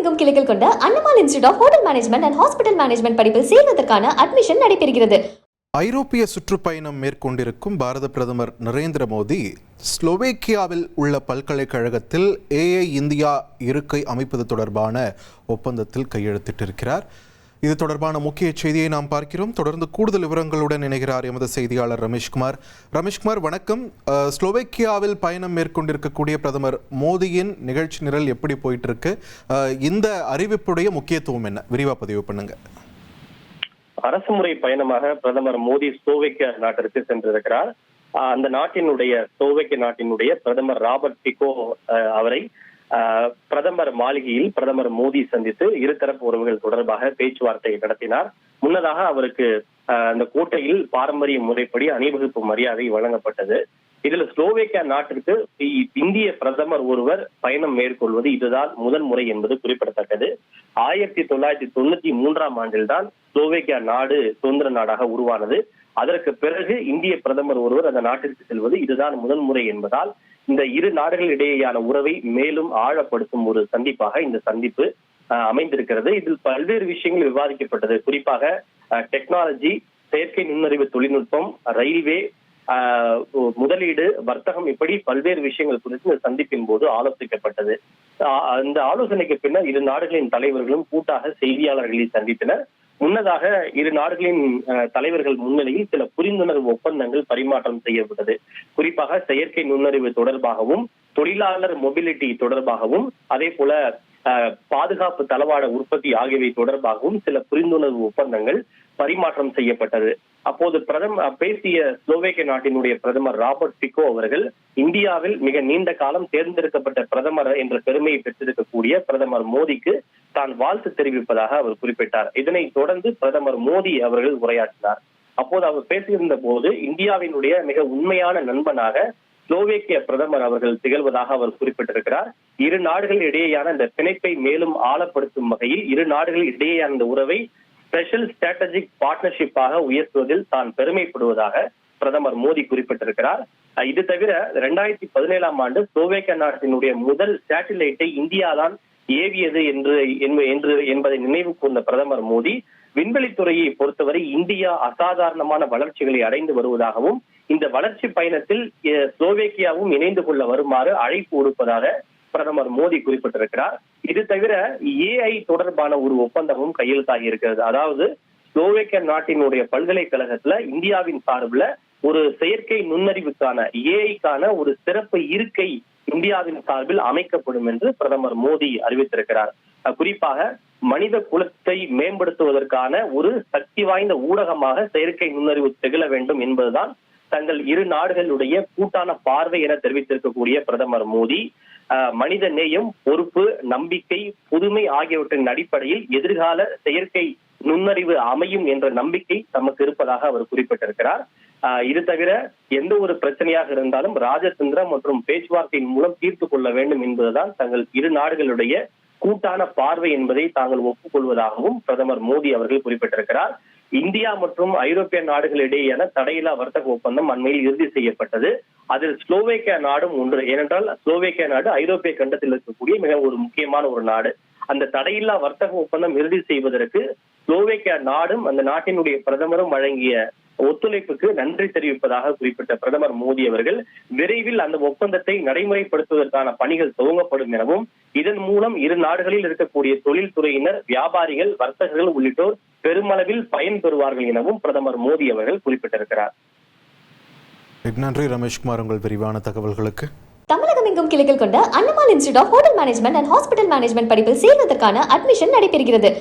எங்கும் கிளைகள் கொண்ட Annamal institute of hotel management and hospital management படிப்பில் சேர்வதற்கான அட்மிஷன் நடைபெறுகிறது. ஐரோப்பிய சுற்றுப்பயணம் மேற்கொண்டிருக்கும் பாரத பிரதமர் நரேந்திர மோடி ஸ்லோவேக்கியாவில் உள்ள பல்கலைக்கழகத்தில் AI இந்தியா இருக்கை அமைப்பது தொடர்பான ஒப்பந்தத்தில் கையெழுத்திட்டிருக்கிறார். இது தொடர்பான முக்கிய செய்தியை நாம் பார்க்கிறோம். தொடர்ந்து கூடுதல் விவரங்களுடன் இணைகிறார் எமது செய்தியாளர் ரமேஷ்குமார். ரமேஷ்குமார், வணக்கம். ஸ்லோவேக்கியாவில் பயணம் மேற்கொண்டிருக்கக்கூடிய பிரதமர் மோடியின் நிகழ்ச்சி நிரல் எப்படி போயிட்டு இருக்கு? இந்த அறிவிப்புடைய முக்கியத்துவம் என்ன? விரிவா பதிவு பண்ணுங்க. அரசுமுறை பயணமாக பிரதமர் மோடி ஸ்லோவேக்கியா நாட்டிற்கு சென்றிருக்கிறார். அந்த ஸ்லோவேக்கிய நாட்டினுடைய பிரதமர் ராபர்ட் பிகோ அவரை பிரதமர் மாளிகையில் பிரதமர் மோடி சந்தித்து இருதரப்பு உறவுகள் தொடர்பாக பேச்சுவார்த்தை நடத்தினார். முன்னதாக அவருக்கு அந்த கோட்டையில் பாரம்பரிய முறைப்படி அணிவகுப்பு மரியாதை வழங்கப்பட்டது. இதில் ஸ்லோவேக்கியா நாட்டிற்கு இந்திய பிரதமர் ஒருவர் பயணம் மேற்கொள்வது இதுதான் முதல் முறை என்பது குறிப்பிடத்தக்கது. 1993 ஆண்டில்தான் ஸ்லோவேக்கியா நாடு சுதந்திர நாடாக உருவானது. அதற்கு பிறகு இந்திய பிரதமர் ஒருவர் அந்த நாட்டிற்கு செல்வது இதுதான் முதல் முறை என்பதால் இந்த இரு நாடுகள் இடையேயான உறவை மேலும் ஆழப்படுத்தும் ஒரு சந்திப்பாக இந்த சந்திப்பு அமைந்திருக்கிறது. இதில் பல்வேறு விஷயங்கள் விவாதிக்கப்பட்டது. குறிப்பாக டெக்னாலஜி, செயற்கை நுண்ணறிவு தொழில்நுட்பம், ரயில்வே, முதலீடு, வர்த்தகம், இப்படி பல்வேறு விஷயங்கள் குறித்து இந்த சந்திப்பின் போது ஆலோசிக்கப்பட்டது. இந்த ஆலோசனைக்கு பின்னர் இரு நாடுகளின் தலைவர்களும் கூட்டாக செய்தியாளர்களை சந்தித்தனர். முன்னதாக இரு நாடுகளின் தலைவர்கள் முன்னிலையில் சில புரிந்துணர்வு ஒப்பந்தங்கள் பரிமாற்றம் செய்யப்பட்டது. குறிப்பாக செயற்கை நுண்ணறிவு தொடர்பாகவும், தொழிலாளர் மொபிலிட்டி தொடர்பாகவும், அதே போல பாதுகாப்பு தளவாட உற்பத்தி ஆகியவை தொடர்பாகவும் சில புரிந்துணர்வு ஒப்பந்தங்கள் பரிமாற்றம் செய்யப்பட்டது. அப்போது பேசிய ஸ்லோவேக்கிய நாட்டினுடைய பிரதமர் ராபர்ட் பிகோ அவர்கள் இந்தியாவில் மிக நீண்ட காலம் தேர்ந்தெடுக்கப்பட்ட பிரதமர் என்ற பெருமையை பெற்றிருக்கக்கூடிய பிரதமர் மோடிக்கு தான் வாழ்த்து தெரிவிப்பதாக அவர் குறிப்பிட்டார். இதனைத் தொடர்ந்து பிரதமர் மோடி அவர்கள் உரையாற்றினார். அப்போது அவர் பேசியிருந்த போது இந்தியாவினுடைய மிக உண்மையான நண்பனாக ஸ்லோவேக்கிய பிரதமர் அவர்கள் திகழ்வதாக அவர் குறிப்பிட்டிருக்கிறார். இரு நாடுகள் இடையேயான இந்த பிணைப்பை மேலும் ஆழப்படுத்தும் வகையில் இரு நாடுகள் இடையேயான இந்த உறவை ஸ்பெஷல் ஸ்ட்ராட்டஜிக் பார்ட்னர்ஷிப்பாக உயர்த்துவதில் தான் பெருமைப்படுவதாக பிரதமர் மோடி குறிப்பிட்டிருக்கிறார். இது தவிர 2017 ஆண்டு ஸ்லோவேக்கியா நாட்டினுடைய முதல் சேட்டிலைட்டை இந்தியாதான் ஏவியது என்பதை நினைவு கூர்ந்த பிரதமர் மோடி விண்வெளித்துறையை பொறுத்தவரை இந்தியா அசாதாரணமான வளர்ச்சிகளை அடைந்து வருவதாகவும் இந்த வளர்ச்சி பயணத்தில் ஸ்லோவேக்கியாவும் இணைந்து கொள்ள வருமாறு அழைப்பு விடுப்பதாக பிரதமர் மோடி குறிப்பிட்டிருக்கிறார். இது தவிர AI தொடர்பான ஒரு ஒப்பந்தமும் கையெழுத்தாகி இருக்கிறது. அதாவது ஸ்லோவேக்கியா நாட்டினுடைய பல்கலைக்கழகத்துல இந்தியாவின் சார்பில் ஒரு செயற்கை நுண்ணறிவுக்கான AI ஒரு சிறப்பு இருக்கை இந்தியாவின் சார்பில் அமைக்கப்படும் என்று பிரதமர் மோடி அறிவித்திருக்கிறார். குறிப்பாக மனித குலத்தை மேம்படுத்துவதற்கான ஒரு சக்தி வாய்ந்த ஊடகமாக செயற்கை நுண்ணறிவு திகழ வேண்டும் என்பதுதான் தங்கள் இரு நாடுகளுடைய கூட்டான பார்வை என தெரிவித்திருக்கக்கூடிய பிரதமர் மோடி மனித நேயம், பொறுப்பு, நம்பிக்கை, புதுமை ஆகியவற்றின் அடிப்படையில் எதிர்கால செயற்கை நுண்ணறிவு அமையும் என்ற நம்பிக்கை தமக்கு இருப்பதாக அவர் குறிப்பிட்டிருக்கிறார். இது தவிர எந்த ஒரு பிரச்சனையாக இருந்தாலும் ராஜதந்திரம் மற்றும் பேச்சுவார்த்தையின் மூலம் தீர்த்து கொள்ள வேண்டும் என்பதுதான் தங்கள் இரு நாடுகளுடைய கூட்டான பார்வை என்பதை தாங்கள் ஒப்புக்கொள்வதாகவும் பிரதமர் மோடி அவர்கள் குறிப்பிட்டிருக்கிறார். இந்தியா மற்றும் ஐரோப்பிய நாடுகள் இடையேயான தடையில்லா வர்த்தக ஒப்பந்தம் அண்மையில் இறுதி செய்யப்பட்டது. அதில் ஸ்லோவேக்கியா நாடும் ஒன்று. ஏனென்றால் ஸ்லோவேக்கியா நாடு ஐரோப்பிய கண்டத்தில் இருக்கக்கூடிய மிக ஒரு முக்கியமான ஒரு நாடு. அந்த தடையில்லா வர்த்தக ஒப்பந்தம் இறுதி செய்வதற்கு ஸ்லோவேக்கியா நாடும் அந்த நாட்டினுடைய பிரதமரும் வழங்கிய ஒத்துழைப்புக்கு நன்றி தெரிவிப்பதாக குறிப்பிட்ட பிரதமர் மோடி அவர்கள் விரைவில் அந்த ஒப்பந்தத்தை நடைமுறைப்படுத்துவதற்கான பணிகள் துவங்கப்படும் எனவும் இதன் மூலம் இரு நாடுகளில் இருக்கக்கூடிய தொழில்துறையினர், வியாபாரிகள், வர்த்தகர்கள் உள்ளிட்டோர் பெருமளவில் பயன்பெறுவார்கள் எனவும் பிரதமர் மோடி அவர்கள் குறிப்பிட்டிருக்கிறார். நன்றி ரமேஷ்குமார், உங்கள் விரிவான தகவல்களுக்கு. தமிழகம் எங்கும் கிளைகள் கொண்ட Annamal institute of hotel management and hospital management படிப்பில் சேர்வதற்கான அட்மிஷன் நடைபெறுகிறது.